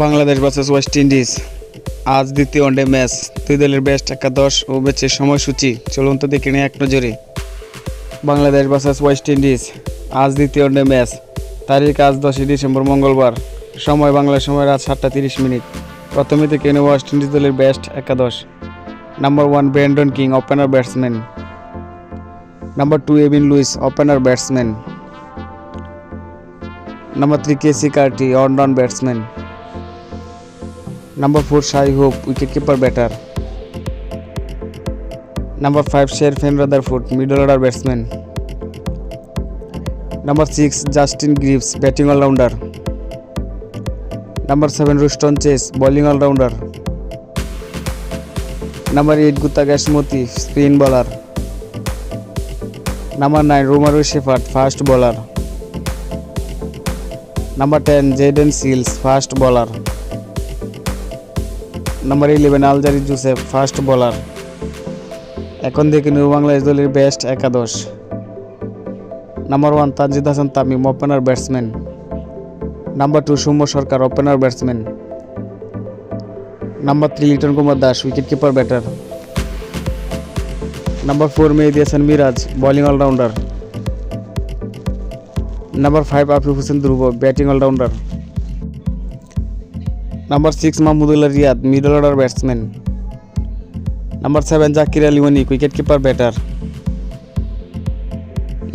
Bangladesh versus West Indies আজ দ্বিতীয় one day match. দুই দলের বেস্ট একাদশ ও ম্যাচের সময়সূচি চলুন তো দেখে নিই এক নজরে। বাংলাদেশ ভার্সেস ওয়েস্ট ইন্ডিজ আজ দ্বিতীয় ওয়ানডে ম্যাচ। তারিখ আজ 10 ডিসেম্বর মঙ্গলবার। সময় বাংলা সময় রাত 7:30। প্রথমে দেখে নিই ওয়েস্ট ইন্ডিজ দলের বেস্ট একাদশ। Number 1 Brandon King, opener batsman. Number 2 Evin Lewis, opener batsman. Number 3 Keacy Carty, on batsman. Number 4 Shai Hope, wicketkeeper batter. Number 5 Sherfan Rutherford, middle order batsman. Number 6 Justin Greaves, batting all-rounder. Number 7 Ruston Chase, bowling all-rounder. Number 8 Guttagash Moti, spin bowler. Number 9 Romario Shepherd, fast bowler. Number 10 Jayden Seals, fast bowler. Number 11 Alzarri Joseph, fast bowler. এখন দেখে নিউ বাংলাদেশ দলের best একাদশ। Number 1 Tanzid Hasan Tamim, opener batsman. Number 2 Soumya Sarkar, opener batsman. Number 3 Liton Kumar Das, wicketkeeper batter. Number 4 Mehedi Hasan Miraz, bowling allrounder. Number 5 Afif Hossain Dhruba, batting allrounder. Number 6 Mahmudullah Riyad, middle order batsman. Number 7 Jaker Ali Anik, wicketkeeper batter.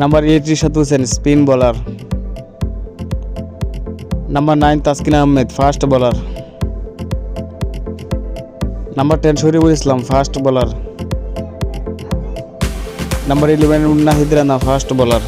Number 8 Rishad Hossain, spin bowler. Number 9 Taskin Ahmed, fast bowler. Number 10 Shoriful Islam, fast bowler. Number 11 Nahid Rana, fast bowler.